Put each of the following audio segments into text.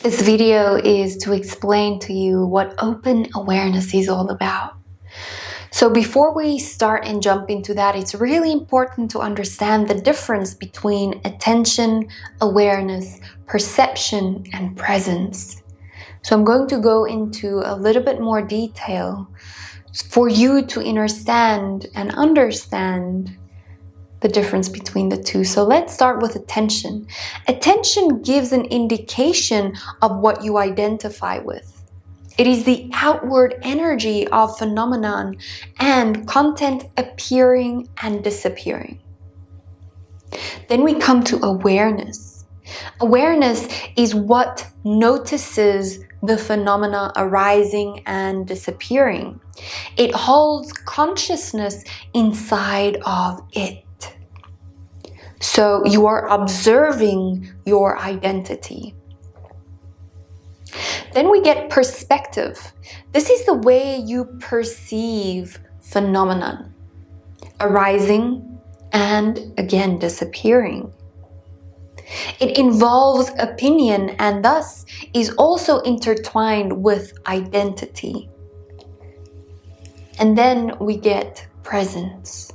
This video is to explain to you what open awareness is all about. So before we start and jump into that, it's really important to understand the difference between attention, awareness, perception, and presence. So I'm going to go into a little bit more detail for you to understand the difference between the two. So let's start with attention. Attention gives an indication of what you identify with. It is the outward energy of phenomenon and content appearing and disappearing. Then we come to awareness. Awareness is what notices the phenomena arising and disappearing. It holds consciousness inside of it. So you are observing your identity. Then we get perspective. This is the way you perceive phenomenon arising and again disappearing. It involves opinion and thus is also intertwined with identity. And then we get presence.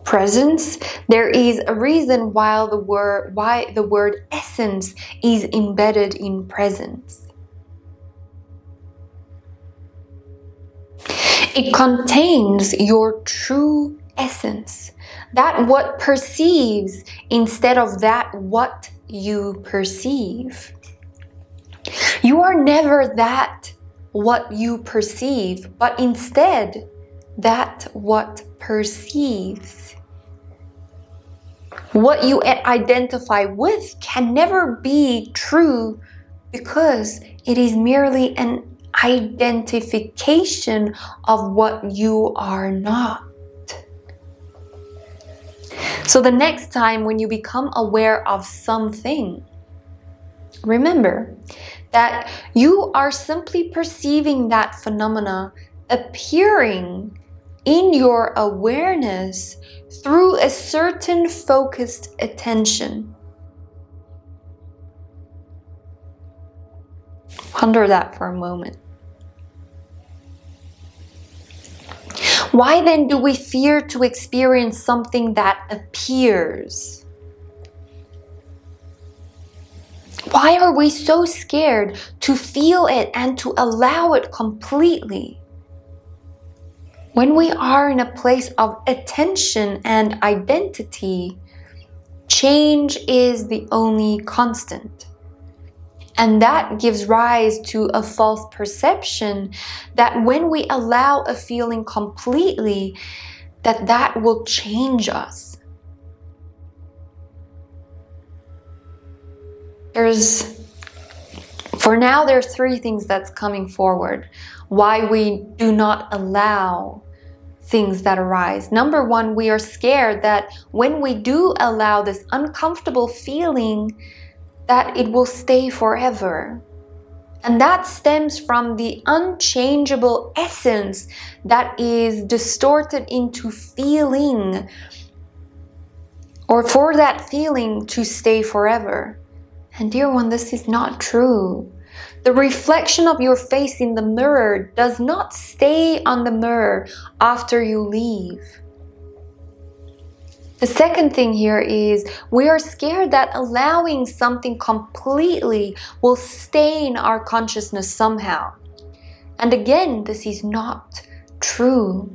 Presence, there is a reason why the word essence is embedded in presence. It contains your true essence, that what perceives instead of that what you perceive. You are never that what you perceive, but instead that what perceives. What you identify with can never be true because it is merely an identification of what you are not. So the next time when you become aware of something, remember that you are simply perceiving that phenomena appearing in your awareness through a certain focused attention. Ponder that for a moment. Why then do we fear to experience something that appears? Why are we so scared to feel it and to allow it completely? When we are in a place of attention and identity, change is the only constant. And that gives rise to a false perception that when we allow a feeling completely, that will change us. For now, there's three things that's coming forward. Why we do not allow things that arise. Number one, we are scared that when we do allow this uncomfortable feeling, that it will stay forever. And that stems from the unchangeable essence that is distorted into feeling, or for that feeling to stay forever. And dear one, this is not true. The reflection of your face in the mirror does not stay on the mirror after you leave. The second thing here is we are scared that allowing something completely will stain our consciousness somehow. And again, this is not true.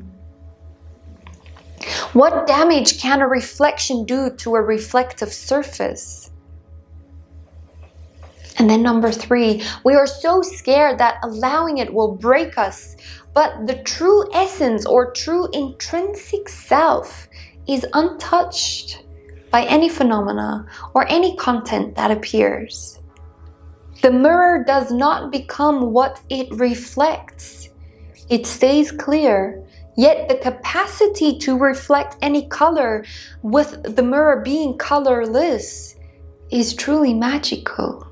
What damage can a reflection do to a reflective surface? And then number three, we are so scared that allowing it will break us, but the true essence or true intrinsic self is untouched by any phenomena or any content that appears. The mirror does not become what it reflects. It stays clear, yet the capacity to reflect any color with the mirror being colorless is truly magical.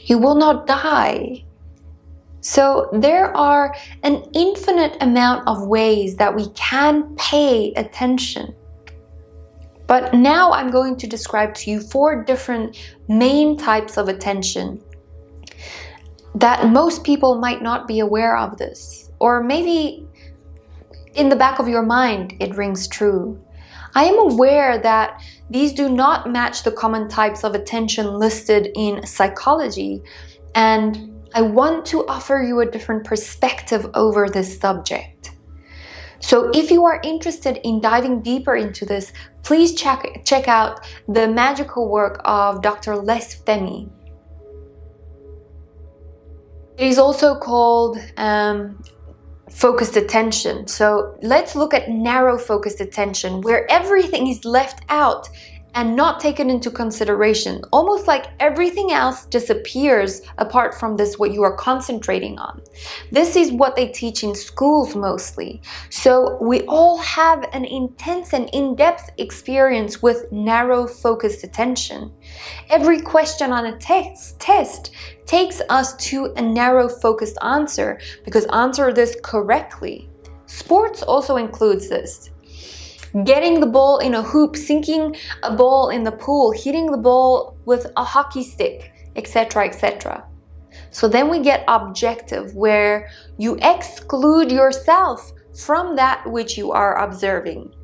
You will not die. So there are an infinite amount of ways that we can pay attention. But now I'm going to describe to you 4 different main types of attention. that most people might not be aware of this, or maybe in the back of your mind it rings true. I am aware that these do not match the common types of attention listed in psychology, and I want to offer you a different perspective over this subject. So if you are interested in diving deeper into this, please check out the magical work of Dr. Les Femi. It is also called focused attention. So let's look at narrow focused attention, where everything is left out and not taken into consideration, almost like everything else disappears apart from this, what you are concentrating on. This is what they teach in schools mostly. So we all have an intense and in-depth experience with narrow focused attention. Every question on a test takes us to a narrow focused answer, because answer this correctly. Sports also includes this. Getting the ball in a hoop, sinking a ball in the pool, hitting the ball with a hockey stick, etc., etc. So then we get objective, where you exclude yourself from that which you are observing.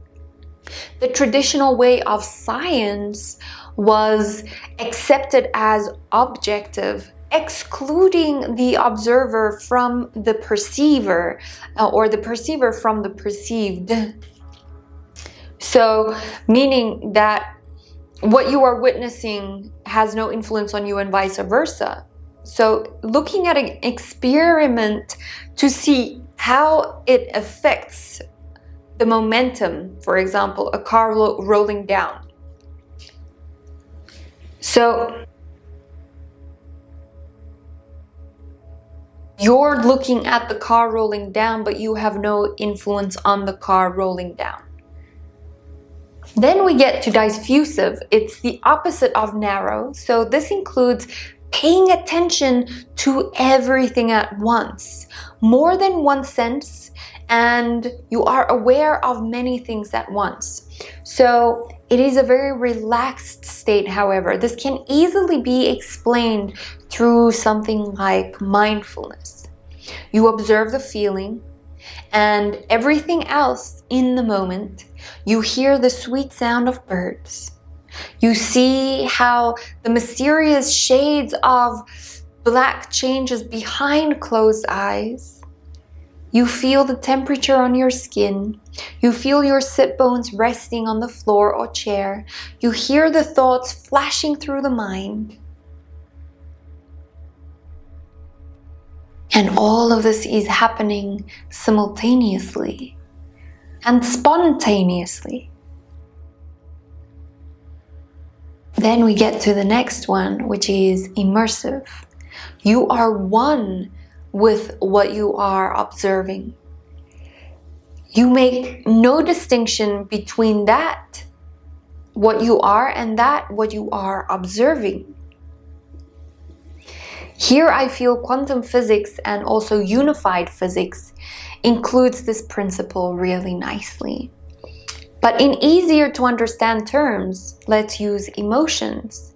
The traditional way of science was accepted as objective, excluding the observer from the perceiver, or the perceiver from the perceived. So, meaning that what you are witnessing has no influence on you and vice versa. So, looking at an experiment to see how it affects the momentum, for example, a car rolling down. So, you're looking at the car rolling down, but you have no influence on the car rolling down. Then we get to diffusive. It's the opposite of narrow. So this includes paying attention to everything at once, more than one sense, and you are aware of many things at once. So it is a very relaxed state, however. This can easily be explained through something like mindfulness. You observe the feeling and everything else in the moment. You hear the sweet sound of birds. You see how the mysterious shades of black changes behind closed eyes. You feel the temperature on your skin. You feel your sit bones resting on the floor or chair. You hear the thoughts flashing through the mind. And all of this is happening simultaneously and spontaneously. Then we get to the next one, which is immersive. You are one with what you are observing. You make no distinction between that, what you are, and that, what you are observing. Here I feel quantum physics and also unified physics includes this principle really nicely. But in easier to understand terms, let's use emotions.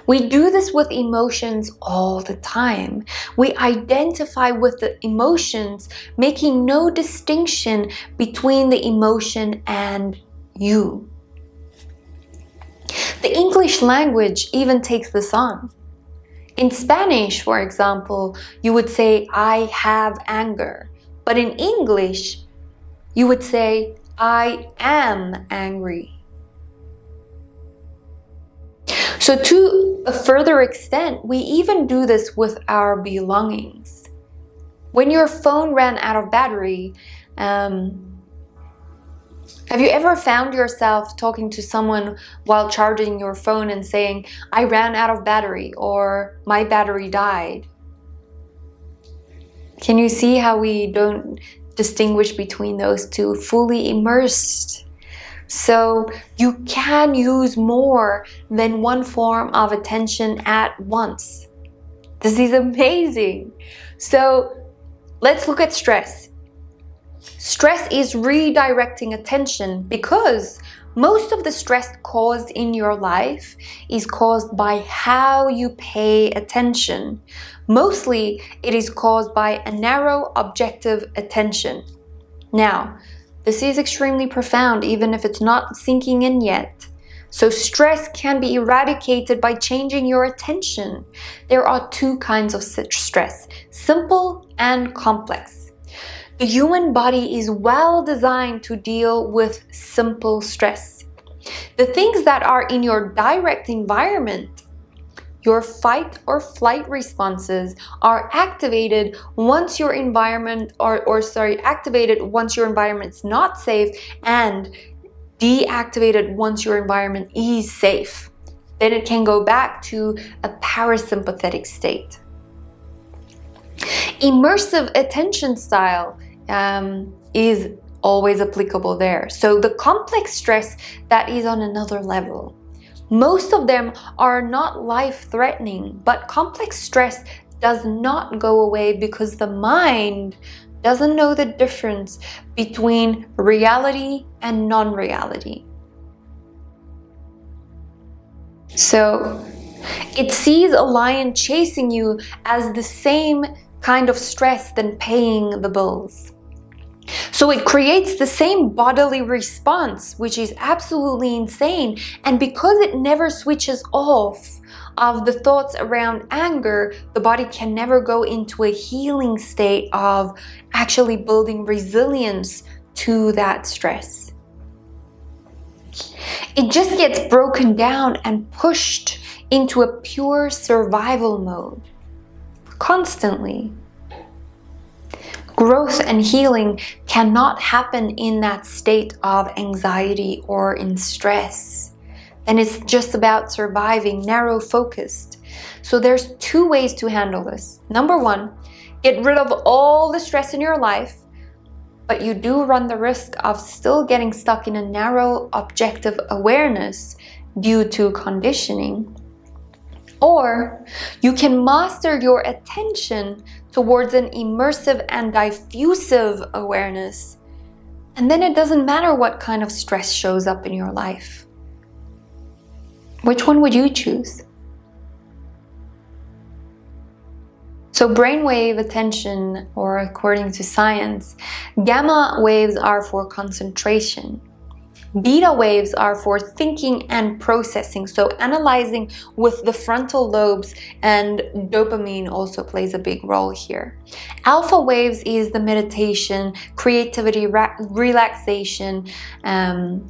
We do this with emotions all the time. We identify with the emotions, making no distinction between the emotion and you. The English language even takes this on. In Spanish, for example, you would say, I have anger. But in English, you would say, I am angry. So to a further extent, we even do this with our belongings. When your phone ran out of battery, have you ever found yourself talking to someone while charging your phone and saying, I ran out of battery, or my battery died? Can you see how we don't distinguish between those two? Fully immersed. So you can use more than one form of attention at once. This is amazing. So let's look at stress. Stress is redirecting attention because Most of the stress caused in your life is caused by how you pay attention. Mostly, it is caused by a narrow, objective attention. Now, this is extremely profound, even if it's not sinking in yet. So stress can be eradicated by changing your attention. There are two kinds of stress, simple and complex. The human body is well designed to deal with simple stress. The things that are in your direct environment, your fight or flight responses, are activated once your environment activated once your environment's not safe, and deactivated once your environment is safe. Then it can go back to a parasympathetic state. Immersive attention style is always applicable there. So the complex stress that is on another level. Most of them are not life-threatening, but complex stress does not go away because the mind doesn't know the difference between reality and non-reality. So it sees a lion chasing you as the same kind of stress than paying the bills. So it creates the same bodily response, which is absolutely insane. And because it never switches off of the thoughts around anger, the body can never go into a healing state of actually building resilience to that stress. It just gets broken down and pushed into a pure survival mode constantly. Growth and healing cannot happen in that state of anxiety or in stress. Then it's just about surviving, narrow focused. So there's two ways to handle this. Number one, get rid of all the stress in your life, but you do run the risk of still getting stuck in a narrow objective awareness due to conditioning. Or you can master your attention towards an immersive and diffusive awareness. And then it doesn't matter what kind of stress shows up in your life. Which one would you choose? So brainwave attention, or according to science, gamma waves are for concentration. Beta waves are for thinking and processing, so analyzing with the frontal lobes, and dopamine also plays a big role here. Alpha waves is the meditation, creativity, relaxation, and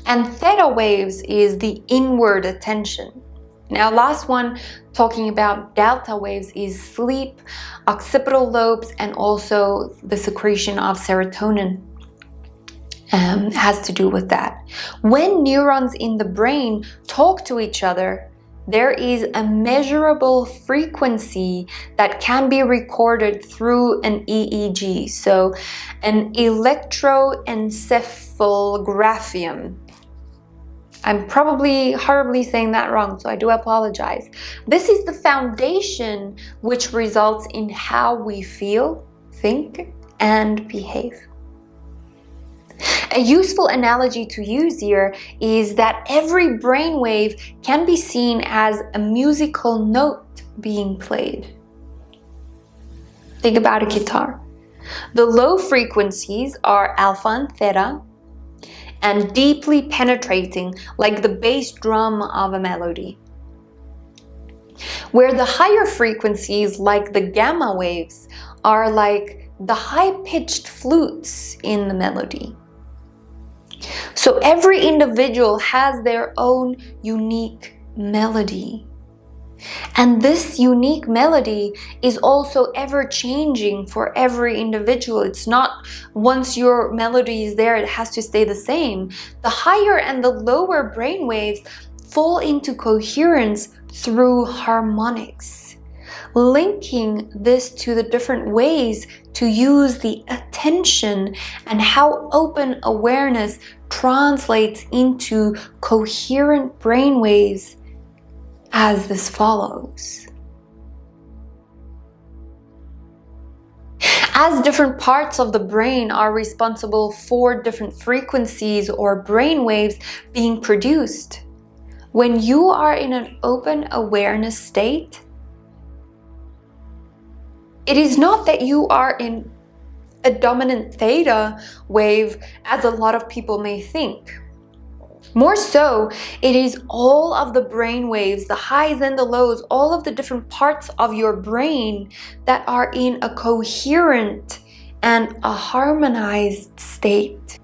theta waves is the inward attention. Now, last one, talking about delta waves, is sleep, occipital lobes, and also the secretion of serotonin. Has to do with that. When neurons in the brain talk to each other, there is a measurable frequency that can be recorded through an EEG, so an electroencephalographium. I'm probably horribly saying that wrong, so I do apologize. This is the foundation which results in how we feel, think, and behave. A useful analogy to use here is that every brainwave can be seen as a musical note being played. Think about a guitar. The low frequencies are alpha and theta, and deeply penetrating, like the bass drum of a melody. Where the higher frequencies, like the gamma waves, are like the high-pitched flutes in the melody. So every individual has their own unique melody. And this unique melody is also ever changing for every individual. It's not once your melody is there, it has to stay the same. The higher and the lower brain waves fall into coherence through harmonics, linking this to the different ways to use the attention and how open awareness translates into coherent brainwaves as this follows. As different parts of the brain are responsible for different frequencies or brain waves being produced, when you are in an open awareness state, it is not that you are in a dominant theta wave as a lot of people may think. More so, it is all of the brain waves, the highs and the lows, all of the different parts of your brain that are in a coherent and a harmonized state.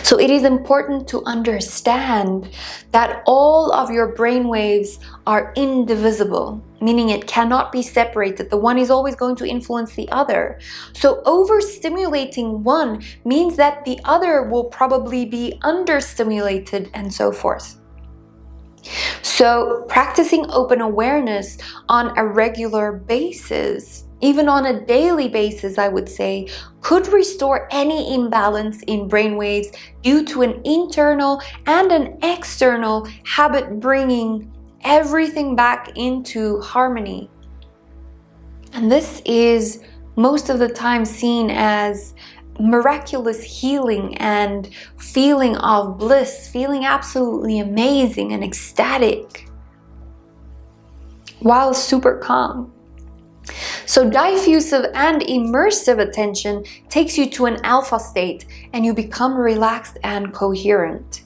So it is important to understand that all of your brain waves are indivisible, meaning it cannot be separated. The one is always going to influence the other. So overstimulating one means that the other will probably be understimulated and so forth. So practicing open awareness on a regular basis, even on a daily basis, I would say, could restore any imbalance in brainwaves due to an internal and an external habit bringing everything back into harmony. And this is most of the time seen as miraculous healing and feeling of bliss, feeling absolutely amazing and ecstatic while super calm. So diffusive and immersive attention takes you to an alpha state and you become relaxed and coherent.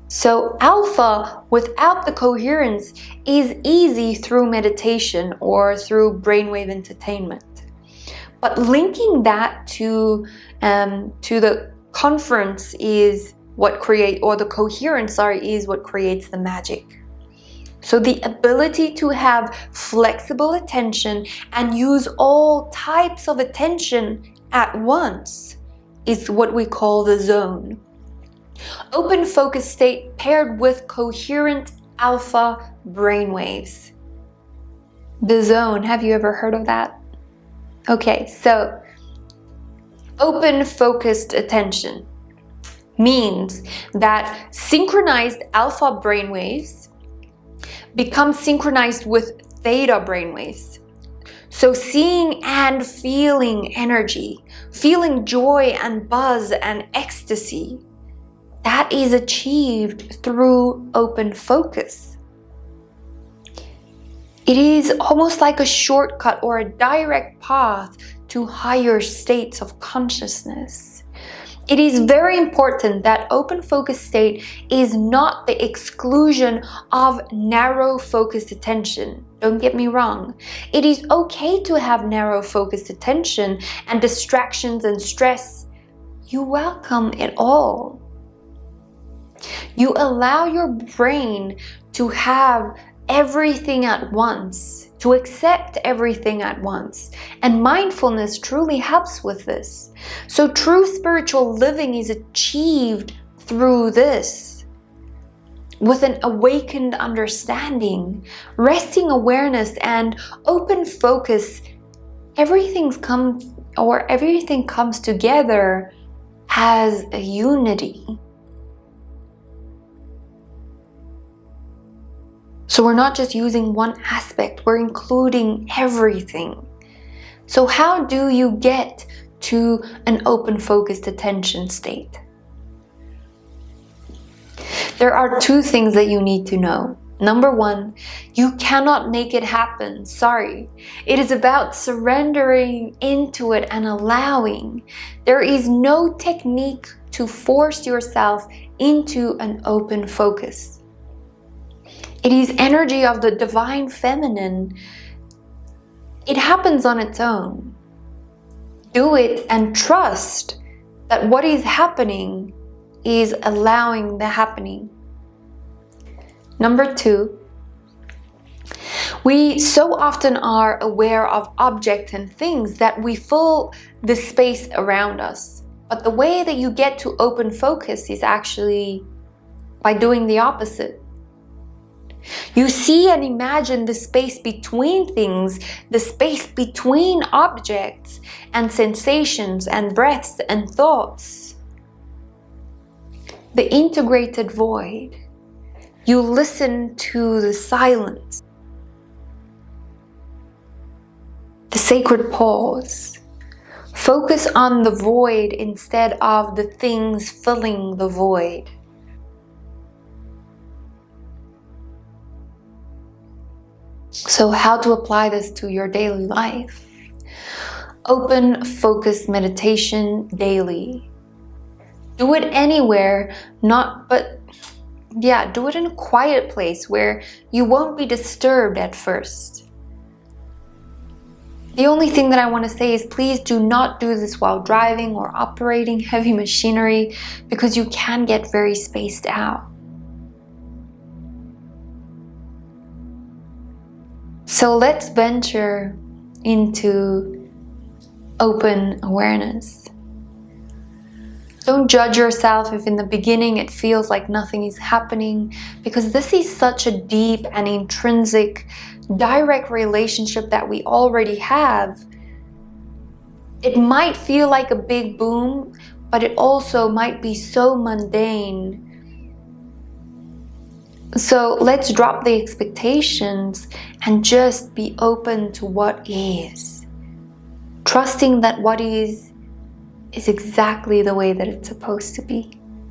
So alpha without the coherence is easy through meditation or through brainwave entertainment. But linking that to the conference is what creates, or the coherence, is what creates the magic. So the ability to have flexible attention and use all types of attention at once is what we call the zone. Open focus state paired with coherent alpha brainwaves. The zone, have you ever heard of that? Okay, so open focused attention means that synchronized alpha brainwaves become synchronized with theta brainwaves. So seeing and feeling energy, feeling joy and buzz and ecstasy, that is achieved through open focus. It is almost like a shortcut or a direct path to higher states of consciousness. It is very important that open focus state is not the exclusion of narrow focused attention. Don't get me wrong. It is okay to have narrow focused attention and distractions and stress. You welcome it all. You allow your brain to have everything at once, to accept everything at once. And mindfulness truly helps with this. So true spiritual living is achieved through this. With an awakened understanding, resting awareness, and open focus, everything comes together as a unity. So we're not just using one aspect, we're including everything. So how do you get to an open focused attention state? There are two things that you need to know. Number one, you cannot make it happen. Sorry. It is about surrendering into it and allowing. There is no technique to force yourself into an open focus. It is energy of the divine feminine. It happens on its own. Do it and trust that what is happening is allowing the happening. Number two, we so often are aware of objects and things that we fill the space around us. But the way that you get to open focus is actually by doing the opposite. You see and imagine the space between things, the space between objects and sensations and breaths and thoughts. The integrated void. You listen to the silence. sacred pause. Focus on the void instead of the things filling the void. So how to apply this to your daily life? Open focused meditation daily. Do it anywhere, do it in a quiet place where you won't be disturbed at first. The only thing that I want to say is please do not do this while driving or operating heavy machinery, because you can get very spaced out. So let's venture into open awareness. Don't judge yourself if in the beginning it feels like nothing is happening, because this is such a deep and intrinsic, direct relationship that we already have. It might feel like a big boom, but it also might be so mundane. So let's drop the expectations and just be open to what is. Trusting that what is exactly the way that it's supposed to be.